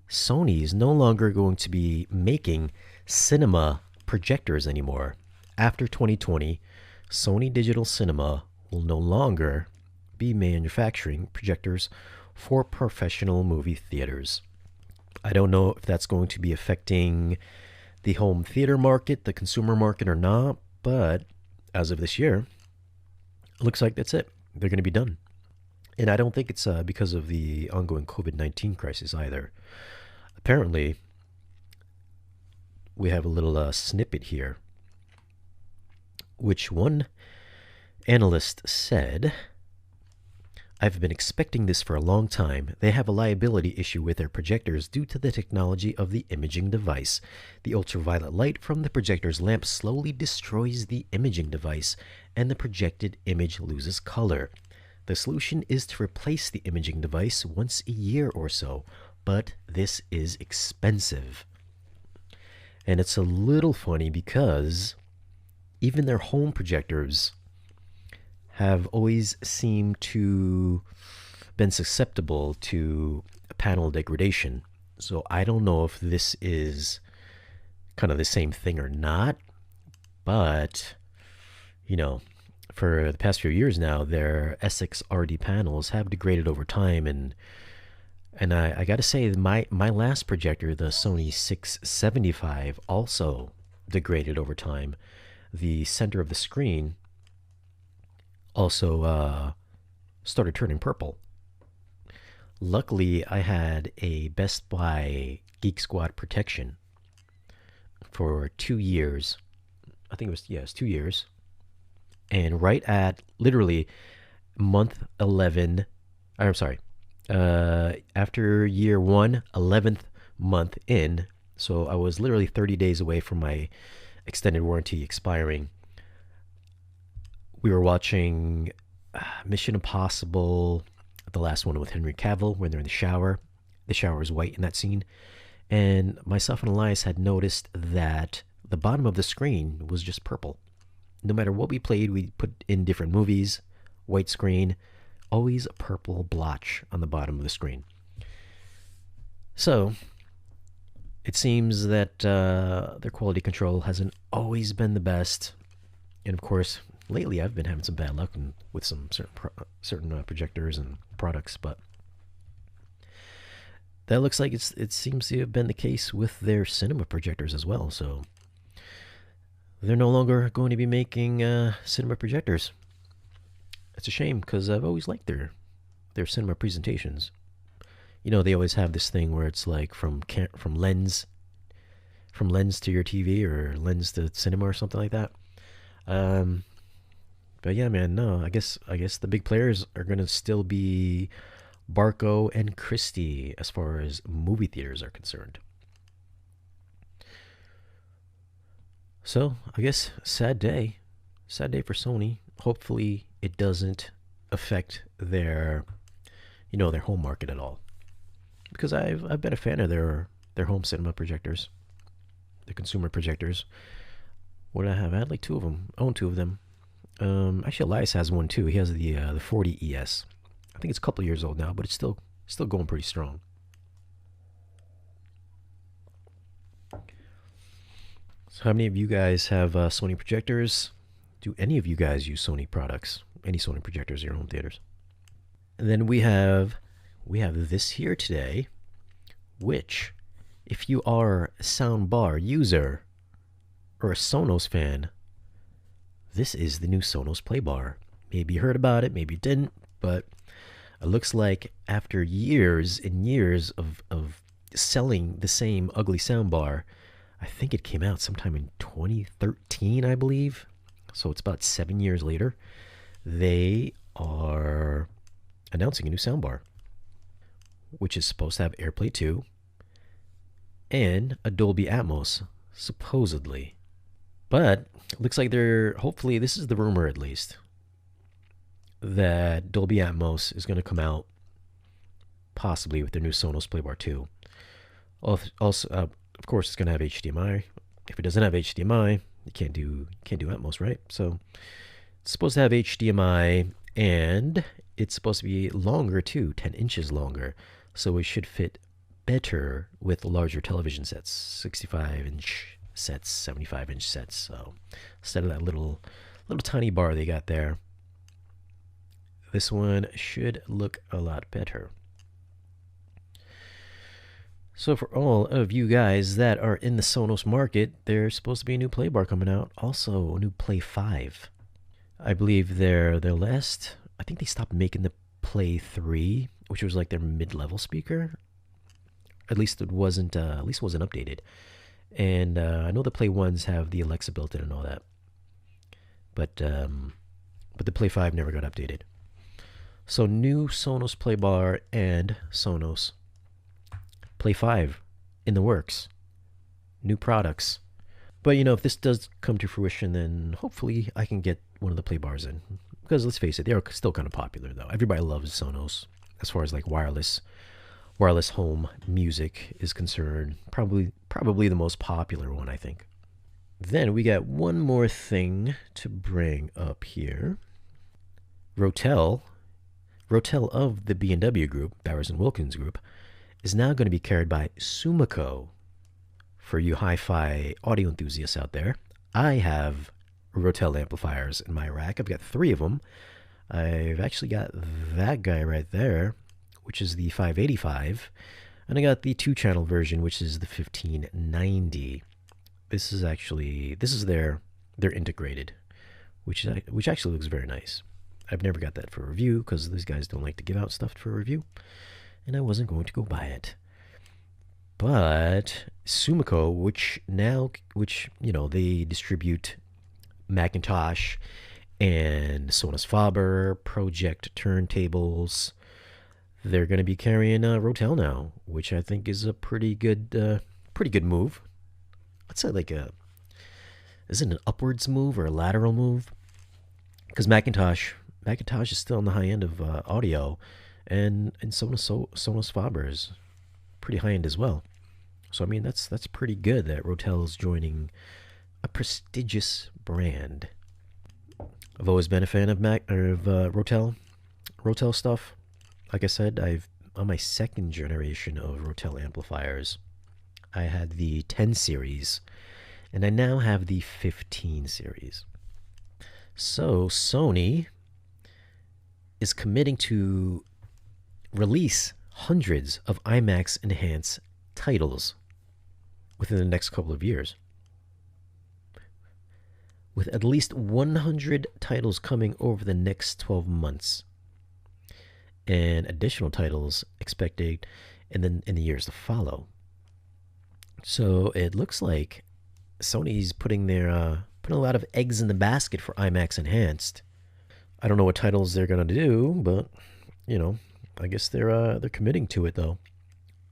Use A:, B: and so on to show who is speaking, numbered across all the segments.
A: Sony is no longer going to be making cinema projectors anymore. After 2020, Sony Digital Cinema will no longer be manufacturing projectors for professional movie theaters. I don't know if that's going to be affecting the home theater market, the consumer market, or not, but as of this year, it looks like that's it. They're going to be done. And I don't think it's because of the ongoing COVID-19 crisis either. Apparently, we have a little snippet here, which one analyst said, I've been expecting this for a long time. They have a liability issue with their projectors due to the technology of the imaging device. The ultraviolet light from the projector's lamp slowly destroys the imaging device, and the projected image loses color. The solution is to replace the imaging device once a year or so, but this is expensive. And it's a little funny because even their home projectors have always seemed to been susceptible to panel degradation. So I don't know if this is kind of the same thing or not, but for the past few years now, their SXRD panels have degraded over time, and I got to say, my last projector, the Sony 675, also degraded over time. The center of the screen also started turning purple. Luckily, I had a Best Buy Geek Squad protection for 2 years. I think it was 2 years. And right at literally month 11, I'm sorry, after year 1, 11th month in, so I was literally 30 days away from my extended warranty expiring. We were watching Mission Impossible, the last one with Henry Cavill, when they're in the shower. The shower is white in that scene. And myself and Elias had noticed that the bottom of the screen was just purple. No matter what we played, we put in different movies, white screen, always a purple blotch on the bottom of the screen. So it seems that their quality control hasn't always been the best. And of course, lately I've been having some bad luck with some certain projectors and products, but that looks like it seems to have been the case with their cinema projectors as well. So they're no longer going to be making cinema projectors. It's a shame because I've always liked their cinema presentations. They always have this thing where it's like from lens to your TV or lens to cinema or something like that. But yeah, man, no, I guess the big players are gonna still be Barco and Christie as far as movie theaters are concerned. So I guess sad day for Sony. Hopefully it doesn't affect their home market at all, because I've been a fan of their home cinema projectors, the consumer projectors. What did I have? I had like 2 of them. I own 2 of them. Actually, Elias has one too. He has the 40 ES. I think it's a couple years old now, but it's still going pretty strong. So how many of you guys have Sony projectors? Do any of you guys use Sony products? Any Sony projectors in your home theaters? And then we have this here today, which, if you are a soundbar user or a Sonos fan, this is the new Sonos Playbar. Maybe you heard about it, maybe you didn't, but it looks like after years and years of selling the same ugly soundbar, I think it came out sometime in 2013, I believe. So it's about 7 years later. They are announcing a new soundbar, which is supposed to have AirPlay 2 and a Dolby Atmos, supposedly. But it looks like hopefully, this is the rumor at least, that Dolby Atmos is going to come out possibly with their new Sonos Playbar 2. Also, of course, it's going to have HDMI. If it doesn't have HDMI, you can't do Atmos, right? So it's supposed to have HDMI, and it's supposed to be longer too, 10 inches longer. So it should fit better with larger television sets, 65-inch sets, 75-inch sets. So instead of that little tiny bar they got there, this one should look a lot better. So for all of you guys that are in the Sonos market, there's supposed to be a new Playbar coming out. Also, a new Play 5. I believe their last, I think they stopped making the Play 3, which was like their mid-level speaker. At least it wasn't updated. And I know the Play 1s have the Alexa built in and all that. But the Play 5 never got updated. So new Sonos Playbar and Sonos Play 5 in the works. New products. But, you know, if this does come to fruition, then hopefully I can get one of the Playbars in. Because let's face it, they're still kind of popular, though. Everybody loves Sonos as far as like wireless home music is concerned. Probably the most popular one, I think. Then we got one more thing to bring up here. Rotel of the B&W group, Bowers & Wilkins group, is now going to be carried by Sumiko. For you hi-fi audio enthusiasts out there, I have Rotel amplifiers in my rack. I've got 3 of them. I've actually got that guy right there, which is the 585, and I got the 2-channel version, which is the 1590. This is their integrated, which actually looks very nice. I've never got that for review because these guys don't like to give out stuff for review, and I wasn't going to go buy it. But Sumiko, which you know, they distribute Macintosh and Sonos Faber Project turntables, they're going to be carrying Rotel now, which I think is a pretty good move. I'd say like is it an upwards move or a lateral move? Because Macintosh is still on the high end of audio, and Sonos Faber is pretty high end as well. So I mean that's pretty good that Rotel is joining a prestigious brand. I've always been a fan of Rotel stuff. Like I said, I've on my 2nd generation of Rotel amplifiers. I had the 10 series, and I now have the 15 series. So Sony is committing to release hundreds of IMAX Enhanced titles within the next couple of years, with at least 100 titles coming over the next 12 months, and additional titles expected in the years to follow. So it looks like Sony's putting a lot of eggs in the basket for IMAX Enhanced. I don't know what titles they're gonna do, but you know, I guess they're committing to it though.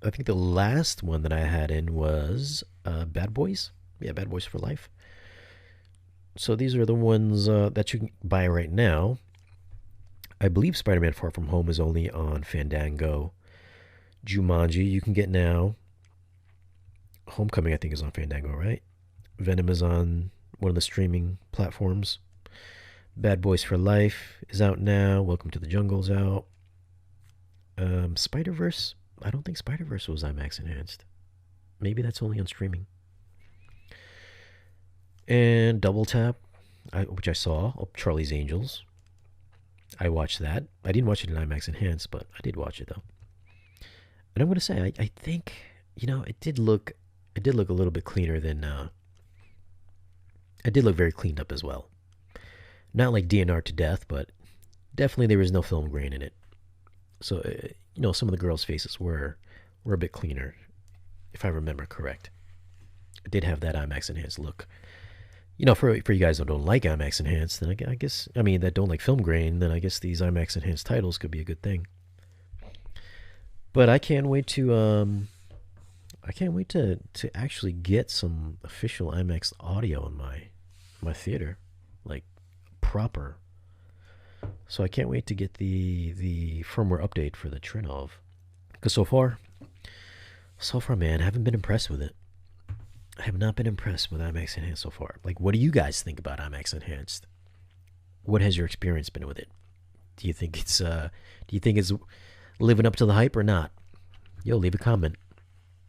A: I think the last one that I had in was Bad Boys. Yeah, Bad Boys for Life. So these are the ones that you can buy right now. I believe Spider-Man Far From Home is only on Fandango. Jumanji you can get now. Homecoming I think is on Fandango, right? Venom is on one of the streaming platforms. Bad Boys for Life is out now. Welcome to the Jungle's out. Spider-Verse, I don't think Spider-Verse was IMAX Enhanced. Maybe that's only on streaming. And Double Tap, which I saw, Charlie's Angels. I watched that. I didn't watch it in IMAX Enhanced, but I did watch it though. And I'm going to say, I think, you know, it did look a little bit cleaner than, it did look very cleaned up as well. Not like DNR to death, but definitely there was no film grain in it. So, you know, some of the girls' faces were a bit cleaner, if I remember correct. It did have that IMAX Enhanced look. You know, for you guys that don't like IMAX Enhanced, then I guess, I mean, that don't like film grain, then I guess these IMAX Enhanced titles could be a good thing. But I can't wait to actually get some official IMAX audio in my theater, like proper. So I can't wait to get the firmware update for the Trinov, because so far, man, I haven't been impressed with it. I have not been impressed with IMAX Enhanced so far. Like, what do you guys think about IMAX Enhanced? What has your experience been with it? Do you think it's living up to the hype or not? Yo, leave a comment.